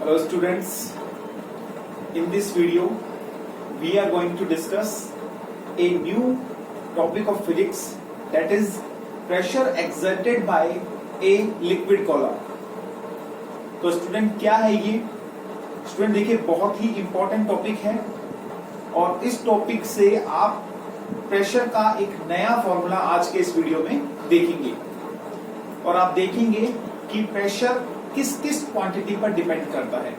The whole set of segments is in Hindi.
Hello students, in this video we are going to discuss a new topic of physics, that is pressure exerted by a liquid column. तो स्टूडेंट क्या है ये? स्टूडेंट देखिए बहुत ही इंपॉर्टेंट टॉपिक है और इस टॉपिक से आप प्रेशर का एक नया फॉर्मूला आज के इस वीडियो में देखेंगे और आप देखेंगे कि प्रेशर किस किस क्वांटिटी पर डिपेंड करता है,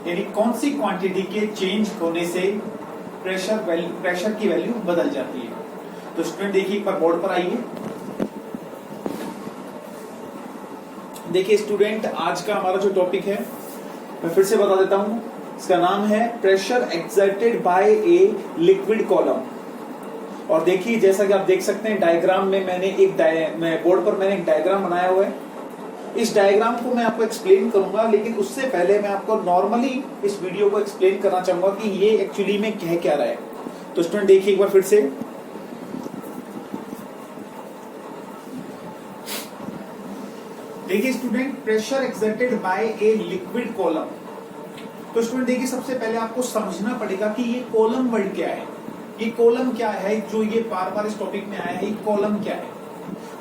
यानी कौन सी क्वांटिटी के चेंज होने से प्रेशर की वैल्यू बदल जाती है। तो स्टूडेंट देखिए एक बार बोर्ड पर आइए। देखिए स्टूडेंट आज का हमारा जो टॉपिक है मैं फिर से बता देता हूं, इसका नाम है pressure exerted by a liquid column. और देखिए जैसा कि आप देख सकते हैं डायग्राम में मैंने बोर्ड पर मैंने एक डायग्राम बनाया हुआ है। इस डायग्राम को मैं आपको एक्सप्लेन करूंगा, लेकिन उससे पहले मैं आपको नॉर्मली इस वीडियो को एक्सप्लेन करना चाहूंगा कि ये एक्चुअली में कह क्या रहा है। तो स्टूडेंट देखिए एक बार फिर से, देखिए student pressure exerted by a liquid column. तो स्टूडेंट देखिए सबसे पहले आपको समझना पड़ेगा कि ये कॉलम वर्ड क्या है, ये कॉलम क्या है, जो ये बार बार इस टॉपिक में आया है, ये कॉलम क्या है।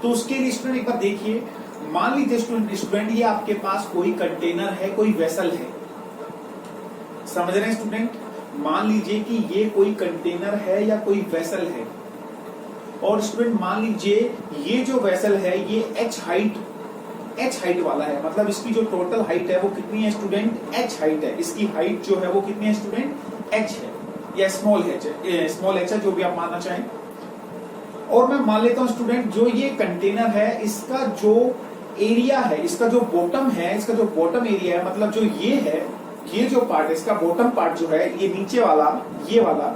तो उसके लिए स्टूडेंट एक बार देखिए, मान लीजिए स्टूडेंट ये आपके पास कोई कंटेनर है, कोई वेसल है, समझ रहे हैं स्टूडेंट। मान लीजिए कि ये कोई कंटेनर है या कोई वेसल है और स्टूडेंट मान लीजिए ये जो वेसल है ये एच हाइट वाला है, मतलब इसकी जो टोटल हाइट है वो कितनी है स्टूडेंट, एच हाइट है। इसकी हाइट जो है वो कितनी है स्टूडेंट, एच है या स्मॉल एच है, जो भी आप मानना चाहें। और मैं मान लेता हूं स्टूडेंट जो ये कंटेनर है इसका जो एरिया है, इसका जो बॉटम है, इसका जो बॉटम एरिया है, मतलब जो ये है, ये जो पार्ट है इसका बॉटम पार्ट जो है, ये नीचे वाला, ये वाला,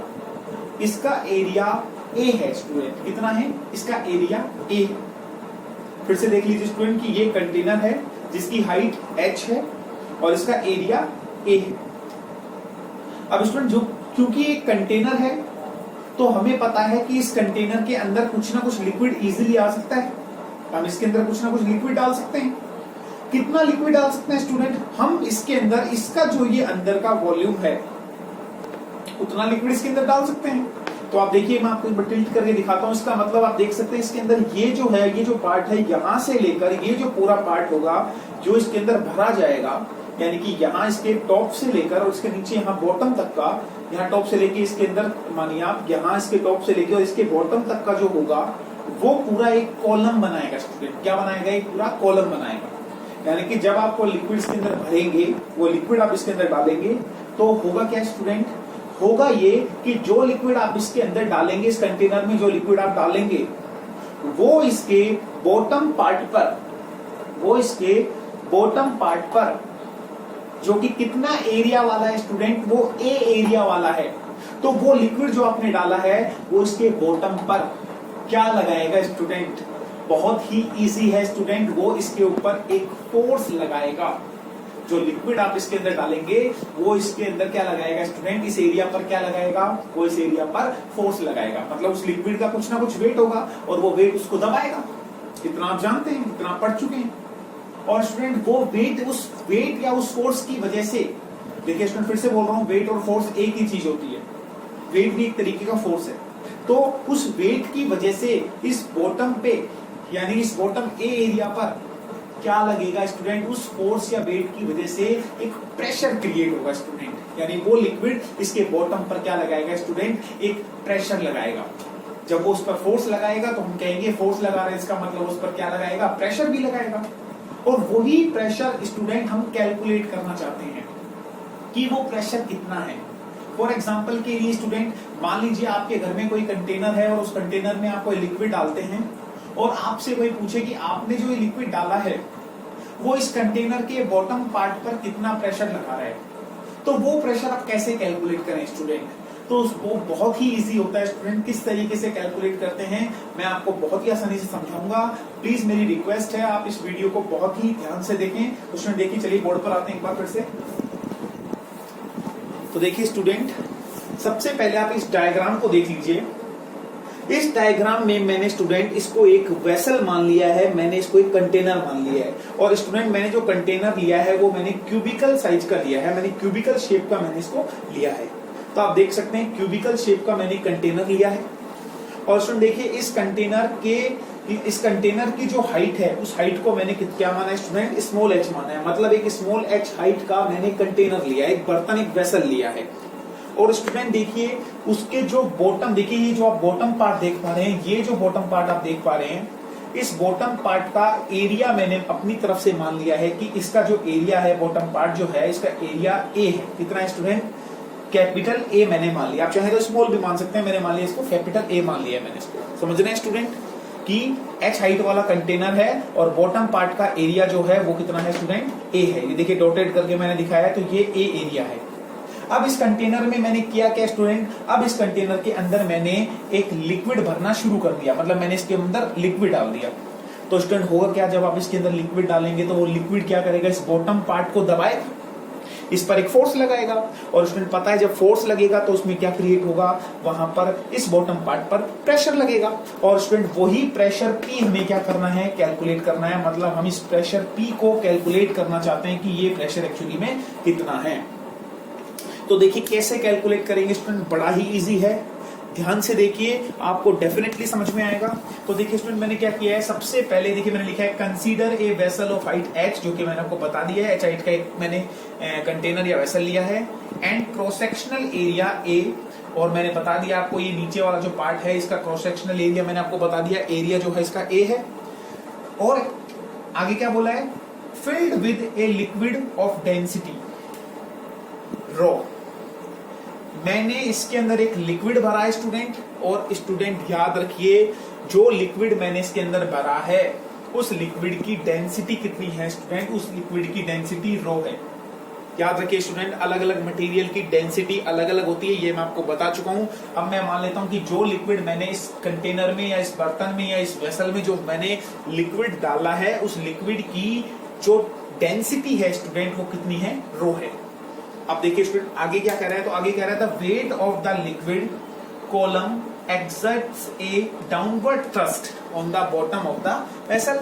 इसका एरिया ए है स्टूडेंट। कितना है इसका एरिया, ए। फिर से देख लीजिए स्टूडेंट कि ये कंटेनर है जिसकी हाइट h है और इसका एरिया a है। अब स्टूडेंट जो क्योंकि एक कंटेनर है तो हमें पता है कि इस कंटेनर के अंदर कुछ ना कुछ लिक्विड इजीली आ सकता है, हम इसके अंदर कुछ ना कुछ लिक्विड डाल सकते हैं। कितना लिक्विड डाल सकते हैं स्टूडेंट, हम इसके अंदर इसका जो ये अंदर का वॉल्यूम है उतना लिक्विड इसके अंदर डाल सकते हैं। तो आप देखिए मैं आपको टिल्ट करके दिखाता हूं, इसका मतलब आप देख सकते हैं इसके अंदर ये जो है, ये जो पार्ट है यहां से लेकर ये जो पूरा पार्ट होगा जो इसके अंदर भरा जाएगा, यानी कि यहाँ इसके टॉप से लेकर और इसके नीचे यहाँ बॉटम तक का, यहाँ टॉप से लेके इसके अंदर मानिए आप यहाँ इसके टॉप से लेके और इसके बॉटम तक का जो होगा वो पूरा एक कॉलम बनाएगा स्टूडेंट। क्या बनाएगा, एक पूरा कॉलम बनाएगा। यानी कि जब आपको लिक्विड इसके अंदर भरेंगे, वो लिक्विड आप इसके अंदर डालेंगे तो होगा क्या स्टूडेंट, होगा ये कि जो लिक्विड आप इसके अंदर डालेंगे, इस कंटेनर में जो लिक्विड आप डालेंगे वो इसके बॉटम पार्ट पर जो कि कितना एरिया वाला है स्टूडेंट, वो ए एरिया वाला है। तो वो लिक्विड जो आपने डाला है वो इसके बॉटम पर क्या लगाएगा स्टूडेंट, बहुत ही इजी है स्टूडेंट, वो इसके ऊपर एक फोर्स लगाएगा। जो लिक्विड आप इसके अंदर डालेंगे वो इसके अंदर क्या लगाएगा स्टूडेंट, इस एरिया पर क्या लगाएगा, वो इस एरिया पर फोर्स लगाएगा। मतलब उस लिक्विड का कुछ ना कुछ वेट होगा और वो वेट उसको दबाएगा। इतना आप जानते हैं, इतना पढ़ चुके हैं। और स्टूडेंट वो वेट, उस वेट या उस फोर्स की वजह से, देखिए स्टूडेंट फिर से बोल रहा हूं, वेट और फोर्स एक ही चीज होती है, वेट भी एक तरीके का फोर्स है। तो उस वेट की वजह से इस बॉटम पे, यानी इस बॉटम ए एरिया पर क्या लगेगा स्टूडेंट, उस फोर्स या वेट की वजह से एक प्रेशर क्रिएट होगा स्टूडेंट। यानी वो लिक्विड इसके बॉटम पर क्या लगाएगा स्टूडेंट, एक प्रेशर लगाएगा। जब वो उस पर फोर्स लगाएगा तो हम कहेंगे फोर्स लगा रहे हैं, इसका मतलब उस पर क्या लगाएगा, प्रेशर भी लगाएगा। और वही प्रेशर स्टूडेंट हम कैलकुलेट करना चाहते हैं कि वो प्रेशर कितना है। फॉर एग्जाम्पल के लिए स्टूडेंट मान लीजिए आपके घर में कोई कंटेनर है और उस कंटेनर में आप कोई लिक्विड डालते हैं और आपसे कोई पूछे कि आपने जो ये लिक्विड डाला है वो इस कंटेनर के बॉटम पार्ट पर कितना प्रेशर लगा रहा है, तो वो प्रेशर आप कैसे कैलकुलेट करें स्टूडेंट। तो वो बहुत ही इजी होता है स्टूडेंट, किस तरीके से कैलकुलेट करते हैं मैं आपको बहुत ही आसानी से समझाऊंगा। प्लीज मेरी रिक्वेस्ट है आप इस वीडियो को बहुत ही ध्यान से देखें। तो स्टूडेंट देखिए, चलिए बोर्ड पर आते हैं एक बार फिर से। तो देखिए स्टूडेंट सबसे पहले आप इस डायग्राम को देख लीजिए। इस डायग्राम में मैंने स्टूडेंट इसको एक वेसल मान लिया है, मैंने इसको एक कंटेनर मान लिया है। और स्टूडेंट मैंने जो कंटेनर लिया है वो मैंने क्यूबिकल साइज का लिया है, मैंने क्यूबिकल शेप का मैंने इसको लिया है। तो आप देख सकते हैं क्यूबिकल शेप का मैंने कंटेनर लिया है। और स्टूडेंट देखिए इस कंटेनर की जो हाइट है उस हाइट को मैंने क्या माना है स्टूडेंट, स्मॉल एच माना है। मतलब एक स्मॉल एच हाइट का मैंने कंटेनर लिया है, एक बर्तन, एक वेसल लिया है। और स्टूडेंट देखिए उसके जो बॉटम, देखिए ये जो आप बॉटम पार्ट देख पा रहे हैं, ये जो बॉटम पार्ट आप देख पा रहे हैं, इस बॉटम पार्ट का एरिया मैंने अपनी तरफ से मान लिया है कि इसका जो एरिया है, बॉटम पार्ट जो है, इसका एरिया ए है। कितना है स्टूडेंट, कैपिटल ए मैंने मान लिया। आप चाहे तो स्मॉल भी मान सकते हैं, मैंने मान लिया इसको कैपिटल ए मान लिया मैंने इसको। समझ रहे हैं स्टूडेंट कि एच हाइट वाला कंटेनर है और बॉटम पार्ट का एरिया जो है वो कितना है स्टूडेंट, ए है। ये देखिए डॉटेड करके मैंने दिखाया है, तो ये ए एरिया है। अब इस कंटेनर में मैंने किया क्या स्टूडेंट, अब इस कंटेनर के अंदर मैंने एक लिक्विड भरना शुरू कर दिया, मतलब मैंने इसके अंदर लिक्विड डाल दिया। तो स्टूडेंट होगा क्या, जब आप इसके अंदर लिक्विड डालेंगे तो वो लिक्विड क्या करेगा, इस बॉटम पार्ट को दबाएगा, इस पर एक फोर्स लगाएगा। और स्टूडेंट पता है जब फोर्स लगेगा तो उसमें क्या क्रिएट होगा, वहां पर इस बॉटम पार्ट पर प्रेशर लगेगा। और स्टूडेंट वही प्रेशर पी हमें क्या करना है, कैलकुलेट करना है। मतलब हम इस प्रेशर पी को कैलकुलेट करना चाहते हैं कि ये प्रेशर एक्चुअली में कितना है। तो देखिए कैसे कैलकुलेट करेंगे स्टूडेंट, बड़ा ही इजी है, ध्यान से देखिए आपको डेफिनेटली समझ में आएगा। तो देखिए स्टूडेंट मैंने क्या किया है, सबसे पहले देखिए मैंने लिखा है consider a vessel of height h, जो कि मैंने आपको बता दिया है, h हाइट का एक मैंने कंटेनर या वेसल लिया है, and cross sectional area a, और मैंने बता दिया आपको ये नीचे वाला जो पार्ट है इसका क्रॉस सेक्शनल एरिया मैंने आपको बता दिया, एरिया जो है इसका a है। और आगे क्या बोला है, filled with a liquid of density rho, मैंने इसके अंदर एक लिक्विड भरा है स्टूडेंट। और स्टूडेंट याद रखिए जो लिक्विड मैंने इसके अंदर भरा है उस लिक्विड की डेंसिटी कितनी है स्टूडेंट, उस लिक्विड की डेंसिटी रो है। याद रखिए स्टूडेंट अलग अलग मटेरियल की डेंसिटी अलग अलग होती है, ये मैं आपको बता चुका हूं। अब मैं मान लेता हूं कि जो लिक्विड मैंने इस कंटेनर में या इस बर्तन में या इस वेसल में जो मैंने लिक्विड डाला है उस लिक्विड की जो डेंसिटी है स्टूडेंट वो कितनी है, रो है। अब देखिए स्टूडेंट आगे क्या कह रहा है, तो आगे कह रहा है the weight of the liquid column exerts a downward thrust on the bottom of the vessel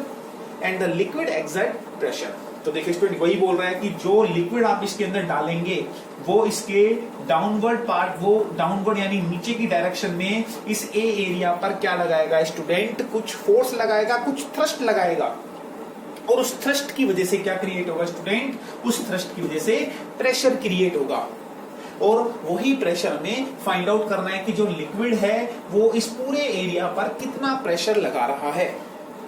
and the liquid exert pressure। तो देखिए स्टूडेंट वही बोल रहा है कि जो लिक्विड आप इसके अंदर डालेंगे वो इसके डाउनवर्ड पार्ट, वो डाउनवर्ड यानी नीचे की डायरेक्शन में इस ए एरिया पर क्या लगाएगा स्टूडेंट, कुछ फोर्स लगाएगा, कुछ थ्रस्ट लगाएगा। और उस थ्रस्ट की वजह से क्या क्रिएट होगा स्टूडेंट, उस थ्रस्ट की वजह से प्रेशर क्रिएट होगा। और वही प्रेशर में फाइंड आउट करना है कि जो लिक्विड है वो इस पूरे एरिया पर कितना प्रेशर लगा रहा है।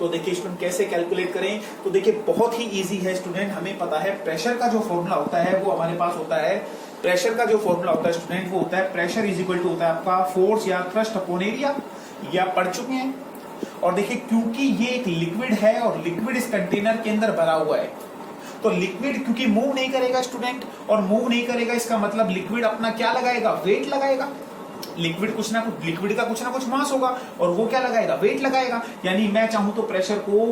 तो देखिए स्टूडेंट कैसे कैलकुलेट करें, तो देखिए बहुत ही इजी है स्टूडेंट। हमें पता है प्रेशर का जो फॉर्मूला होता है वो हमारे पास होता है, प्रेशर का जो फॉर्मूला होता है स्टूडेंट वो होता है प्रेशर इज इक्वल टू होता है आपका फोर्स या थ्रस्ट अपॉन एरिया, या पढ़ चुके हैं। और देखिए क्योंकि ये एक लिक्विड है और लिक्विड इस कंटेनर के अंदर भरा हुआ है, तो लिक्विड क्योंकि मूव नहीं करेगा स्टूडेंट, और मूव नहीं करेगा इसका मतलब लिक्विड अपना क्या लगाएगा, वेट लगाएगा। लिक्विड का कुछ ना कुछ मास होगा और वो क्या लगाएगा, वेट लगाएगा। यानी मैं चाहूं तो प्रेशर को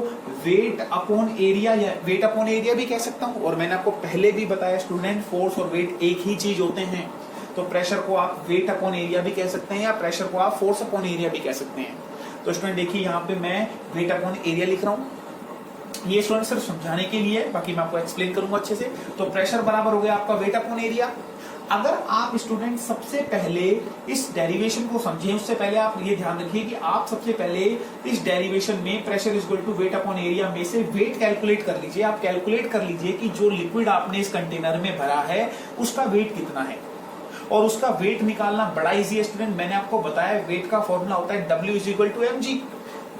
वेट अपॉन एरिया या वेट अपॉन एरिया भी कह सकता हूं। और मैंने आपको पहले भी बताया स्टूडेंट फोर्स और वेट एक ही चीज होते हैं, तो प्रेशर को आप वेट अपॉन एरिया भी कह सकते हैं या प्रेशर को आप फोर्स अपॉन एरिया भी कह सकते हैं। तो स्टूडेंट देखिए यहाँ पे मैं वेट अपॉन एरिया लिख रहा हूँ, ये स्टूडेंट सिर्फ समझाने के लिए, बाकी मैं आपको एक्सप्लेन करूंगा अच्छे से। तो प्रेशर बराबर हो गया आपका वेट अपॉन एरिया। अगर आप स्टूडेंट सबसे पहले इस डेरिवेशन को समझें, उससे पहले आप ये ध्यान रखिए कि आप सबसे पहले इस डेरिवेशन में pressure is equal to weight upon area में से वेट कैलकुलेट कर लीजिए। आप कैलकुलेट कर लीजिए कि जो लिक्विड आपने इस कंटेनर में भरा है उसका वेट कितना है, और उसका वेट निकालना बड़ा इजी है स्टूडेंट। मैंने आपको बताया वेट का फॉर्मूला होता है W is equal to mg।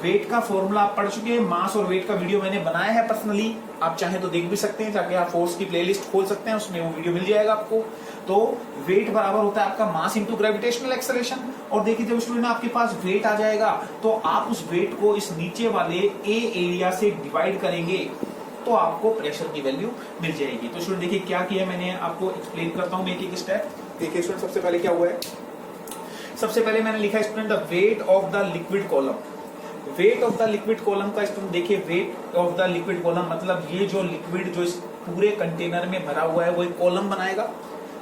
Weight का फॉर्मूला आप पढ़ चुके हैं, मास और वेट का वीडियो मैंने बनाया है पर्सनली, आप चाहें तो देख भी सकते हैं, जाके आप फोर्स की प्लेलिस्ट खोल सकते हैं, उसमें वो वीडियो मिल जाएगा आपको। तो वेट बराबर होता है आपका मास इंटू ग्रेविटेशनल एक्सेलरेशन। और देखिए जब स्टूडेंट आपके पास वेट आ जाएगा तो आप उस वेट को इस नीचे वाले ए एरिया से डिवाइड करेंगे तो आपको प्रेशर की वैल्यू मिल जाएगी। तो स्टूडेंट देखिए क्या किया मैंने, आपको एक्सप्लेन करता हूं एक एक स्टेप। देखिए स्टूडेंट सबसे पहले क्या हुआ है, सबसे पहले मैंने लिखा है student the weight of the liquid column. Weight of the liquid column का स्टूडेंट देखिए weight of the liquid column मतलब ये जो लिक्विड जो इस पूरे कंटेनर में भरा हुआ है वो एक कॉलम बनाएगा।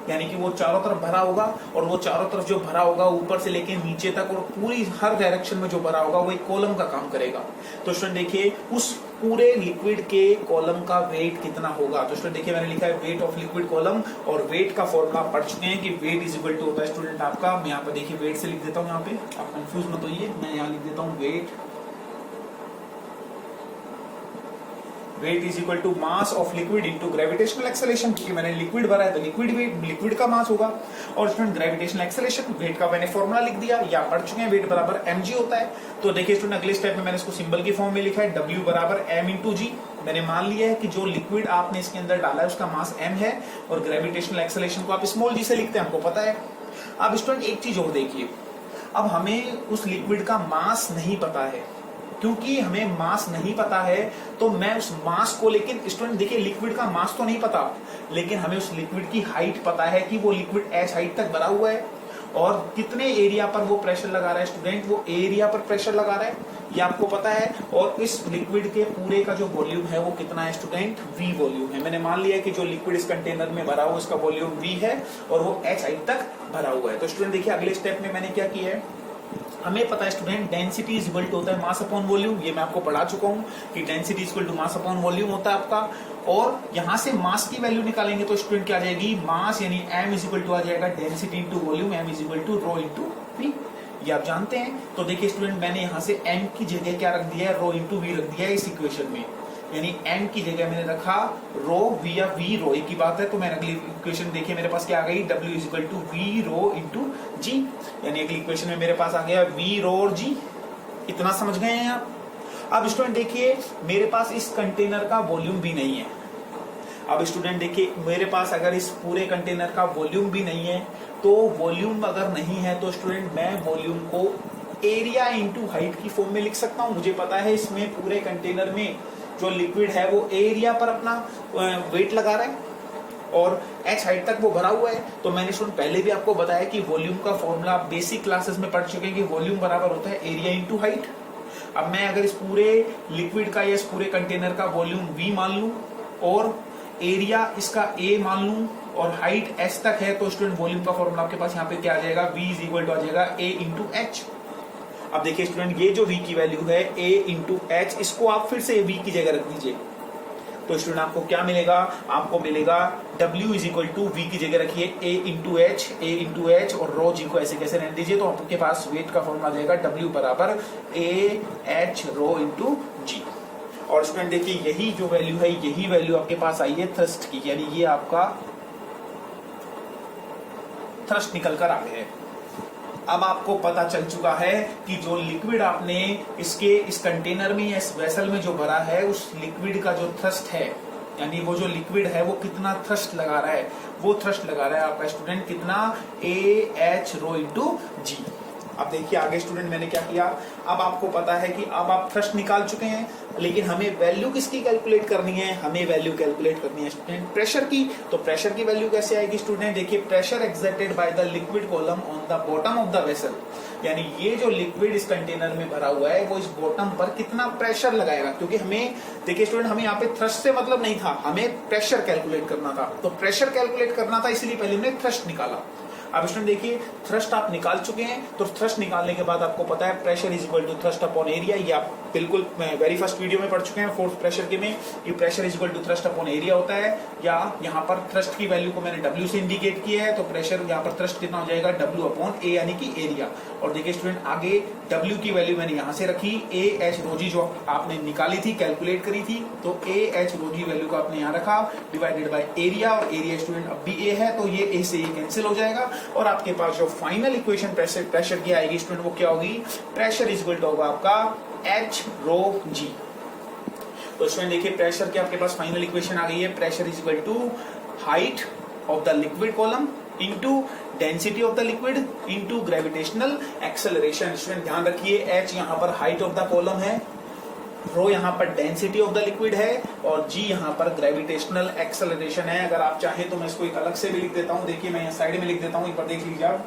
यानी कि वो चारों तरफ भरा होगा, और वो चारों तरफ जो भरा होगा ऊपर से लेके नीचे तक और पूरी हर डायरेक्शन में जो भरा होगा वो एक कॉलम का काम करेगा। तो स्टूडेंट देखिए उस पूरे लिक्विड के कॉलम का वेट कितना होगा। तो स्टूडेंट देखिए मैंने लिखा है वेट ऑफ लिक्विड कॉलम, और वेट का फॉर्मूला आप पढ़ चुके हैं कि वेट इज इक्वल टू होता है स्टूडेंट आपका, मैं यहाँ पे देखिए वेट से लिख देता हूँ, यहाँ पे आप कंफ्यूज मत होइए, मैं यहाँ लिख देता हूँ weight is equal to mass of liquid into gravitational acceleration, क्योंकि मैंने लिक्विड भरा है तो लिक्विड वेट लिक्विड का मास होगा, और स्टूडेंट ग्रेविटेशनल एक्सेलरेशन वेट का मैंने फॉर्मूला लिख दिया, या पढ़ चुके हैं वेट बराबर mg होता है। तो देखिए स्टूडेंट अगले स्टेप में मैंने इसको सिंबल की फॉर्म में लिखा है w बराबर m इंटू जी। मैंने मान लिया है कि जो लिक्विड आपने इसके अंदर डाला है उसका मास m है, और ग्रेविटेशनल एक्सेलरेशन को आप स्मॉल g से लिखते हैं, हमको पता है। अब स्टूडेंट एक चीज और देखिए, अब हमें उस लिक्विड का मास नहीं पता है, क्योंकि हमें मास नहीं पता है तो मैं उस मास को, लेकिन स्टूडेंट देखिए लिक्विड का मास तो नहीं पता, लेकिन हमें उस लिक्विड की हाइट पता है कि वो लिक्विड h हाइट तक भरा हुआ है, और कितने एरिया पर वो प्रेशर लगा रहा है स्टूडेंट, वो एरिया पर प्रेशर लगा रहा है, ये आपको पता है। और इस लिक्विड के पूरे का जो वॉल्यूम है वो कितना है स्टूडेंट, v वॉल्यूम है। मैंने मान लिया है कि जो लिक्विड इस कंटेनर में भरा हुआ उसका वॉल्यूम v है, और वो h हाइट तक भरा हुआ है। तो स्टूडेंट देखिए अगले स्टेप में मैंने क्या किया है, हमें पता है student density is equal to होता है मास अपॉन वॉल्यूम, ये मैं आपको पढ़ा चुका हूं कि density is equal to mass upon volume होता है आपका, और यहां से मास की वैल्यू निकालेंगे तो स्टूडेंट क्या आ जाएगी, मास यानी m इज इक्वल टू आ जाएगा density into volume, m is equal to rho into v, ये आप जानते हैं। तो देखिए स्टूडेंट मैंने यहाँ से m की जगह क्या रख दिया है, रो इंटू v रख दिया है इस इक्वेशन में, यानी m की जगह मैंने रखा रो v या v रो, एक ही बात है। तो मैं अगली इक्वेशन देखिए मेरे पास क्या आ गई, w is equal to v rho into g, यानी अगली इक्वेशन में मेरे पास आ गया v रो और g। इतना समझ गए हैं आप। अब स्टूडेंट देखिए मेरे पास इस कंटेनर का वॉल्यूम भी नहीं है। अब स्टूडेंट देखिए मेरे पास अगर इस पूरे कंटेनर का वॉल्यूम भी नहीं है, तो वॉल्यूम अगर नहीं है तो स्टूडेंट मैं वॉल्यूम को एरिया इंटू हाइट की फॉर्म में लिख सकता हूं। मुझे पता है इसमें पूरे कंटेनर में जो लिक्विड है वो एरिया पर अपना वेट लगा रहा है, और h हाइट तक वो भरा हुआ है। तो मैंने स्टूडेंट पहले भी आपको बताया कि वॉल्यूम का फॉर्मूला बेसिक क्लासेस में पढ़ चुके हैं कि वॉल्यूम बराबर होता है एरिया इंटू हाइट। अब मैं अगर इस पूरे लिक्विड का या इस पूरे कंटेनर का वॉल्यूम v मान लूं, और एरिया इसका a मान लूं, और हाइट h तक है, तो स्टूडेंट वॉल्यूम का फॉर्मूला आपके पास यहाँ पे क्या आ जाएगा, v इज इक्वल टू आ जाएगा a इंटू एच। अब देखिए स्टूडेंट ये जो v की वैल्यू है a इंटू एच, इसको आप फिर से v की जगह रख दीजिए, तो स्टूडेंट आपको क्या मिलेगा, आपको मिलेगा w is equal to v की जगह रखिए a इंटू एच, और रो g को ऐसे कैसे रहने दीजिए, तो आपके पास वेट का फॉर्मूला आ जाएगा w बराबर a h rho into g। और स्टूडेंट देखिए यही जो वैल्यू है, यही वैल्यू आपके पास आई है थ्रस्ट की, यानी ये आपका थ्रस्ट निकल कर आ गया है। अब आपको पता चल चुका है कि जो लिक्विड आपने इस कंटेनर में या इस वेसल में जो भरा है, उस लिक्विड का जो थ्रस्ट है, यानी वो जो लिक्विड है वो कितना थ्रस्ट लगा रहा है, वो थ्रस्ट लगा रहा है आपका स्टूडेंट कितना, a h rho into g। अब देखिए आगे स्टूडेंट मैंने क्या किया, अब आपको पता है कि अब आप थ्रस्ट निकाल चुके हैं, लेकिन हमें वैल्यू किसकी कैलकुलेट करनी है, हमें वैल्यू कैलकुलेट करनी है स्टूडेंट प्रेशर की। तो प्रेशर की वैल्यू कैसे आएगी स्टूडेंट, देखिए pressure exerted by the liquid column on the bottom of the vessel, यानी ये जो लिक्विड इस कंटेनर में भरा हुआ है वो इस बॉटम पर कितना प्रेशर लगाएगा, क्योंकि हमें देखिए स्टूडेंट हमें यहाँ पे थ्रस्ट से मतलब नहीं था, हमें प्रेशर कैलकुलेट करना था। तो प्रेशर कैलकुलेट करना था इसलिए पहले हमने थ्रस्ट निकाला। अब स्टूडेंट देखिए थ्रस्ट आप निकाल चुके हैं, तो थ्रस्ट निकालने के बाद आपको पता है pressure is equal to thrust upon area, ये आप बिल्कुल वेरी फर्स्ट वीडियो में पढ़ चुके हैं फोर्थ प्रेशर के में, ये pressure is equal to thrust upon area होता है। या यहाँ पर थ्रस्ट की वैल्यू को मैंने W से इंडिकेट किया है, तो प्रेशर यहाँ पर थ्रस्ट कितना हो जाएगा, W अपॉन A यानी कि एरिया। और देखिए स्टूडेंट आगे W की वैल्यू मैंने यहाँ से रखी, A H रो जी जो आपने निकाली थी, कैलकुलेट करी थी, तो A H rho g value को आपने यहाँ रखा डिवाइडेड बाय एरिया, और एरिया स्टूडेंट अब भी A है, तो ये A से A कैंसिल हो जाएगा, और आपके पास जो फाइनल इक्वेशन प्रेशर की आएगी स्टूडेंट वो क्या होगी, प्रेशर इज इक्वल टू होगा आपका H रो G। तो स्टूडेंट देखिए प्रेशर की आपके पास फाइनल इक्वेशन आ गई है, pressure is equal to height of the liquid column into density of the liquid into gravitational acceleration. Student ध्यान रखिए H यहाँ पर हाइट ऑफ द कॉलम है, रो यहाँ पर डेंसिटी ऑफ द लिक्विड है, और G यहाँ पर ग्रेविटेशनल एक्सेलरेशन है। अगर आप चाहें तो मैं इसको एक अलग से भी लिख देता हूँ, देखिए मैं यहाँ साइड में लिख देता हूँ, एक बार देख लीजिए आप।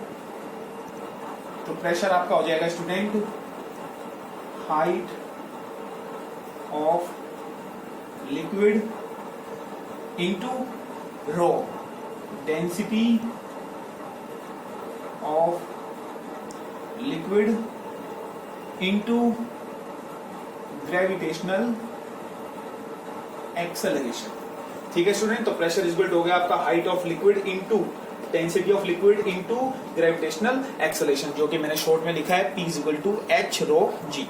तो प्रेशर आपका हो जाएगा student height of liquid into rho, density of liquid into gravitational acceleration. ठीक है स्टूडेंट, तो प्रेशर इज इक्वल टू हो गया आपका height of liquid into density of liquid into gravitational acceleration, जो कि मैंने शॉर्ट में लिखा है P is equal to H rho G।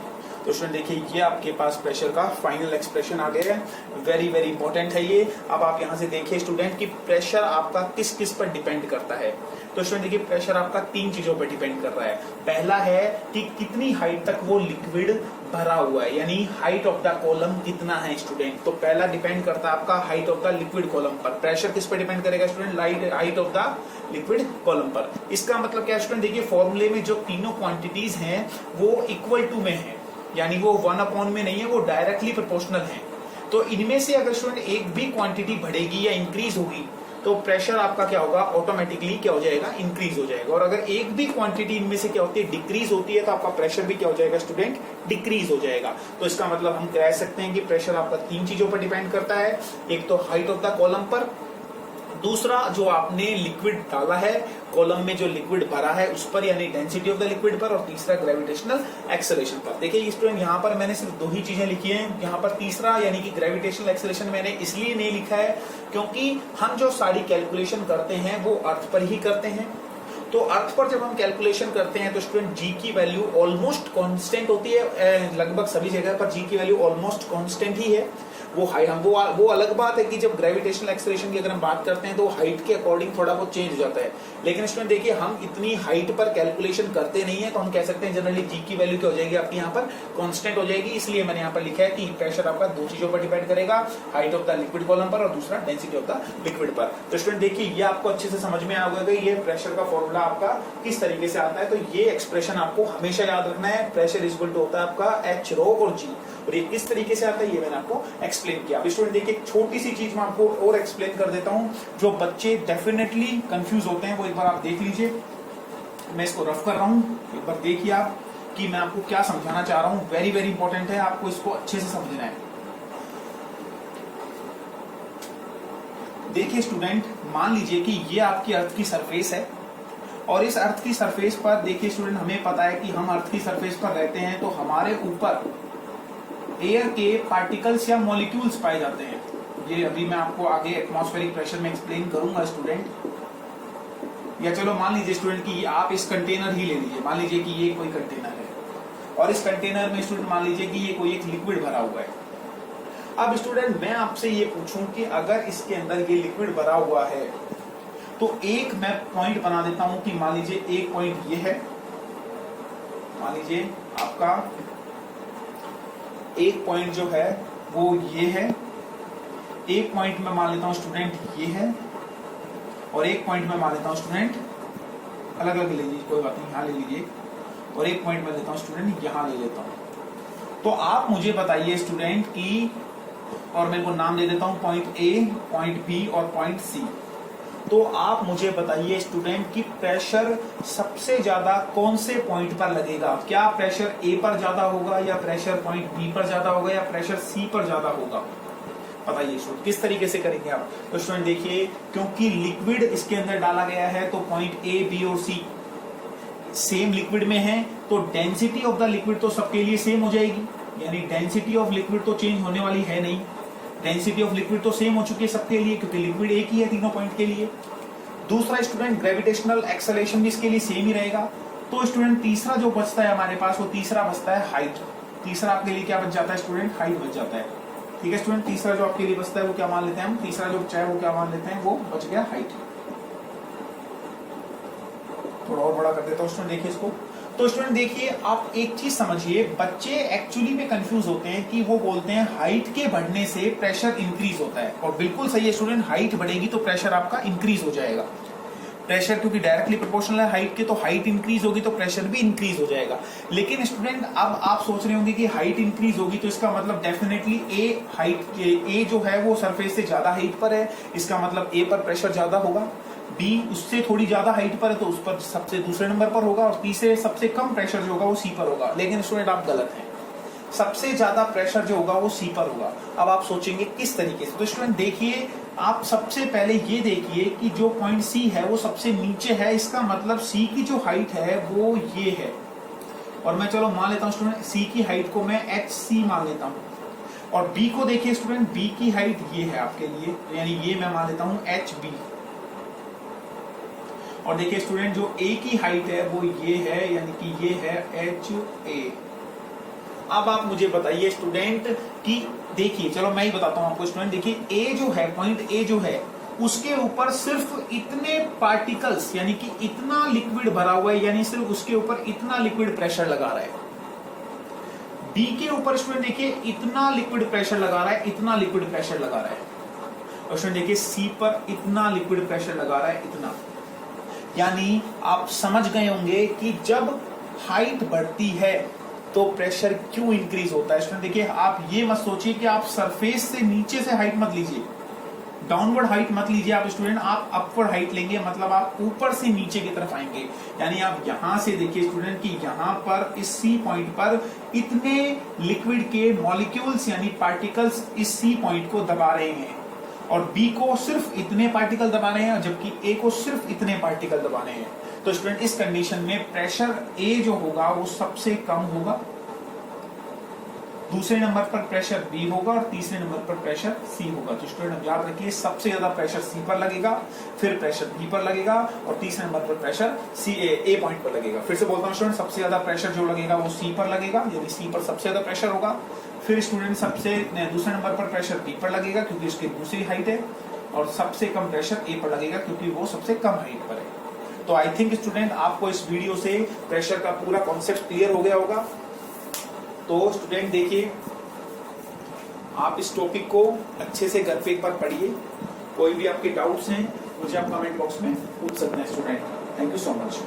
तो स्टूडेंट देखिए ये आपके पास प्रेशर का फाइनल एक्सप्रेशन आ गया है, वेरी वेरी इंपॉर्टेंट है ये। अब आप यहां से देखिए स्टूडेंट कि प्रेशर आपका किस किस पर डिपेंड करता है। तो स्टूडेंट देखिए प्रेशर आपका 3 चीजों पर डिपेंड कर रहा है। पहला है कि कितनी हाइट तक वो लिक्विड भरा हुआ है, यानी हाइट ऑफ द कॉलम कितना है स्टूडेंट। तो पहला डिपेंड करता है आपका height of the liquid column पर। प्रेशर किस पर डिपेंड करेगा student, height of the liquid column पर। इसका मतलब क्या स्टूडेंट, देखिए फॉर्मूले में जो तीनों क्वांटिटीज हैं वो इक्वल टू में है, यानी वो 1/, में नहीं है, वो डायरेक्टली प्रोपोर्शनल है। तो इनमें से अगर स्टूडेंट एक भी क्वांटिटी बढ़ेगी या इंक्रीज होगी तो प्रेशर आपका क्या होगा, ऑटोमेटिकली क्या हो जाएगा, इंक्रीज हो जाएगा। और अगर एक भी क्वांटिटी इनमें से क्या होती है, डिक्रीज होती है, तो आपका प्रेशर भी क्या हो जाएगा स्टूडेंट, डिक्रीज हो जाएगा। तो इसका मतलब हम कह सकते हैं कि प्रेशर आपका 3 चीजों पर डिपेंड करता है। एक तो हाइट ऑफ द कॉलम पर, दूसरा जो आपने लिक्विड डाला है कॉलम में, जो लिक्विड भरा है उस पर, यानी डेंसिटी ऑफ द लिक्विड पर, और तीसरा ग्रेविटेशनल एक्सेलरेशन पर। देखिए स्टूडेंट यहाँ पर मैंने सिर्फ 2 ही चीजें लिखी हैं। यहाँ पर तीसरा यानी कि ग्रेविटेशनल एक्सेलरेशन मैंने इसलिए नहीं लिखा है क्योंकि हम जो सारी कैलकुलेशन करते हैं वो अर्थ पर ही करते हैं। तो अर्थ पर जब हम कैलकुलेशन करते हैं तो स्टूडेंट जी की वैल्यू ऑलमोस्ट कांस्टेंट होती है, लगभग सभी जगह पर जी की वैल्यू ऑलमोस्ट कांस्टेंट ही है। वो अलग बात है कि जब ग्रेविटेशनल एक्सेलरेशन की अगर हम बात करते हैं तो हाइट के अकॉर्डिंग थोड़ा बहुत चेंज हो जाता है। लेकिन स्टूडेंट देखिए हम इतनी हाइट पर कैलकुलेशन करते नहीं है, तो हम कह सकते हैं जनरली जी की वैल्यू क्या हो जाएगी आपकी यहाँ पर, कांस्टेंट हो जाएगी। इसलिए मैंने यहाँ पर लिखा है कि प्रेशर आपका 2 चीजों पर डिपेंड करेगा, height of the liquid column पर और दूसरा डेंसिटी ऑफ द लिक्विड पर। तो स्टूडेंट देखिए ये आपको अच्छे से समझ में आ गया कि ये प्रेशर का फॉर्मूला आपका किस तरीके से आता है। तो ये एक्सप्रेशन आपको हमेशा याद रखना है, प्रेशर इज इक्वल टू होता है आपका H rho और G, और ये किस तरीके से आता है ये मैंने आपको एक्सप्लेन किया। स्टूडेंट देखिए एक छोटी सी चीज मैं आपको और एक्सप्लेन कर देता हूं, जो बच्चे डेफिनेटली कंफ्यूज होते हैं वो एक बार आप देख लीजिए। मैं इसको रफ कर रहा हूं, एक बार देखिए आप कि मैं आपको क्या समझाना चाह रहा हूं। वेरी वेरी इंपॉर्टेंट है, आपको इसको अच्छे से समझना है। देखिए स्टूडेंट, मान लीजिए कि ये आपकी अर्थ की सरफेस है, और इस अर्थ की सरफेस पर देखिए स्टूडेंट हमें पता है कि हम अर्थ की सरफेस पर रहते हैं, तो हमारे ऊपर एयर के पार्टिकल्स या मॉलिक्यूल्स पाए जाते हैं। ये अभी मैं आपको आगे एटमॉस्फेरिक प्रेशर में एक्सप्लेन करूंगा स्टूडेंट। या चलो मान लीजिए स्टूडेंट कि आप इस कंटेनर ही ले लीजिए, मान लीजिए कि ये कोई कंटेनर है और इस कंटेनर में स्टूडेंट मान लीजिए कि ये कोई एक लिक्विड भरा हुआ है। अब स्टूडेंट मैं आपसे ये पूछूं कि अगर इसके अंदर ये लिक्विड भरा हुआ है तो एक मैं पॉइंट बना देता हूं कि मान लीजिए एक पॉइंट ये है, मान लीजिए आपका एक पॉइंट जो है वो ये है, एक पॉइंट में मान लेता हूं स्टूडेंट ये है, और एक पॉइंट में मान लेता हूं स्टूडेंट अलग अलग ले लीजिए, कोई बात नहीं, यहां ले लीजिए, और एक पॉइंट में लेता हूं स्टूडेंट यहां ले लेता हूं। तो आप मुझे बताइए स्टूडेंट कि, और मैं इनको नाम दे देता हूं पॉइंट ए, पॉइंट बी और पॉइंट सी। तो आप मुझे बताइए स्टूडेंट कि प्रेशर सबसे ज्यादा कौन से पॉइंट पर लगेगा? क्या प्रेशर ए पर ज्यादा होगा, या प्रेशर पॉइंट बी पर ज्यादा होगा, या प्रेशर सी पर ज्यादा होगा? बताइए स्टूडेंट किस तरीके से करेंगे आप। तो स्टूडेंट देखिए, क्योंकि लिक्विड इसके अंदर डाला गया है तो पॉइंट ए, बी और सी सेम लिक्विड में है, तो डेंसिटी ऑफ द लिक्विड तो सबके लिए सेम हो जाएगी, यानी डेंसिटी ऑफ लिक्विड तो चेंज होने वाली है नहीं। डेंसिटी ऑफ लिक्विड तो सेम हो चुकी है सबके लिए, क्योंकि लिक्विड एक ही है तीनों पॉइंट के लिए। दूसरा स्टूडेंट ग्रेविटेशनल एक्सेलरेशन भी इसके लिए सेम ही रहेगा। तो स्टूडेंट तीसरा जो बचता है हमारे पास, वो तीसरा बचता है हाइट। तीसरा आपके लिए क्या बच जाता है स्टूडेंट? हाइट बच जाता है। ठीक है स्टूडेंट, तीसरा जो आपके लिए बचता है वो क्या मान लेते हैं हम? तीसरा जो बचा है वो क्या मान लेते हैं? वो बच गया हाइट। थोड़ा और बड़ा कर देता हूं स्टूडेंट, देखिए इसको। तो स्टूडेंट देखिए, आप एक चीज समझिए, बच्चे एक्चुअली में कंफ्यूज होते हैं कि वो बोलते हैं हाइट के बढ़ने से प्रेशर इंक्रीज होता है, और बिल्कुल सही है स्टूडेंट, हाइट बढ़ेगी तो प्रेशर आपका इंक्रीज हो जाएगा। प्रेशर क्योंकि डायरेक्टली प्रोपोर्शनल है हाइट के, तो हाइट इंक्रीज होगी तो प्रेशर भी इंक्रीज हो जाएगा। लेकिन स्टूडेंट अब आप सोच रहे होंगे कि हाइट इंक्रीज होगी तो इसका मतलब डेफिनेटली ए जो है वो सरफेस से ज्यादा हाइट पर है, इसका मतलब ए पर प्रेशर ज्यादा होगा। बी उससे थोड़ी ज्यादा हाइट पर है तो उस पर सबसे दूसरे नंबर पर होगा, और तीसरे सबसे कम प्रेशर जो होगा वो सी पर होगा। लेकिन स्टूडेंट आप गलत हैं, सबसे ज्यादा प्रेशर जो होगा वो सी पर होगा। अब आप सोचेंगे किस तरीके से? तो स्टूडेंट देखिए, आप सबसे पहले ये देखिए कि जो पॉइंट सी है वो सबसे नीचे है, इसका मतलब सी की जो हाइट है वो ये है। और मैं चलो मान लेता हूं स्टूडेंट सी की हाइट को मैं एच सी मान लेता हूं। और बी को देखिए स्टूडेंट, बी की हाइट ये है आपके लिए, यानी ये मैं मान लेता हूं एच बी। और देखिए स्टूडेंट जो ए की हाइट है वो ये है, यानी कि ये है एच ए। अब आप मुझे बताइए स्टूडेंट कि देखिए, चलो मैं ही बताता हूं आपको स्टूडेंट, देखिए ए जो है, पॉइंट ए जो है उसके ऊपर सिर्फ इतने पार्टिकल्स यानी कि इतना लिक्विड भरा हुआ है, यानी सिर्फ उसके ऊपर इतना लिक्विड प्रेशर लगा रहा है। बी के ऊपर स्टूडेंट देखिए इतना लिक्विड प्रेशर लगा रहा है, इतना लिक्विड प्रेशर लगा रहा है। और स्टूडेंट देखिए सी पर इतना लिक्विड प्रेशर लगा रहा है, इतना। यानी आप समझ गए होंगे कि जब हाइट बढ़ती है तो प्रेशर क्यों इंक्रीज होता है। स्टूडेंट देखिए आप ये मत सोचिए कि आप सरफेस से नीचे से हाइट मत लीजिए, डाउनवर्ड हाइट मत लीजिए आप स्टूडेंट, आप अपवर्ड हाइट लेंगे, मतलब आप ऊपर से नीचे की तरफ आएंगे। यानी आप यहां से देखिए स्टूडेंट कि यहां पर इस सी पॉइंट पर इतने लिक्विड के मॉलिक्यूल्स यानी पार्टिकल्स इस सी पॉइंट को दबा रहे हैं, और बी को सिर्फ इतने पार्टिकल दबा रहे हैं, जबकि ए को सिर्फ इतने पार्टिकल दबा रहे हैं। तो स्टूडेंट इस कंडीशन में प्रेशर ए जो होगा वो सबसे कम होगा, दूसरे नंबर पर प्रेशर बी होगा और तीसरे नंबर पर प्रेशर सी होगा। तो स्टूडेंट याद रखिए सबसे ज्यादा प्रेशर सी पर लगेगा, फिर प्रेशर बी पर लगेगा और तीसरे नंबर पर प्रेशर सी ए पॉइंट पर लगेगा। फिर से बोलता हूं स्टूडेंट, सबसे ज्यादा प्रेशर जो लगेगा वो सी पर लगेगा, यानी सी पर सबसे ज्यादा प्रेशर होगा। फिर स्टूडेंट सबसे दूसरे नंबर पर प्रेशर बी पर लगेगा क्योंकि उसकी दूसरी हाइट है, और सबसे कम प्रेशर ए पर लगेगा क्योंकि वो सबसे कम हाइट पर है। तो आई थिंक स्टूडेंट आपको इस वीडियो से प्रेशर का पूरा कॉन्सेप्ट क्लियर हो गया होगा। तो स्टूडेंट देखिए आप इस टॉपिक को अच्छे से घर पे एक बार पढ़िए, कोई भी आपके डाउट्स हैं मुझे आप कमेंट बॉक्स में पूछ सकते हैं student. Thank you so much.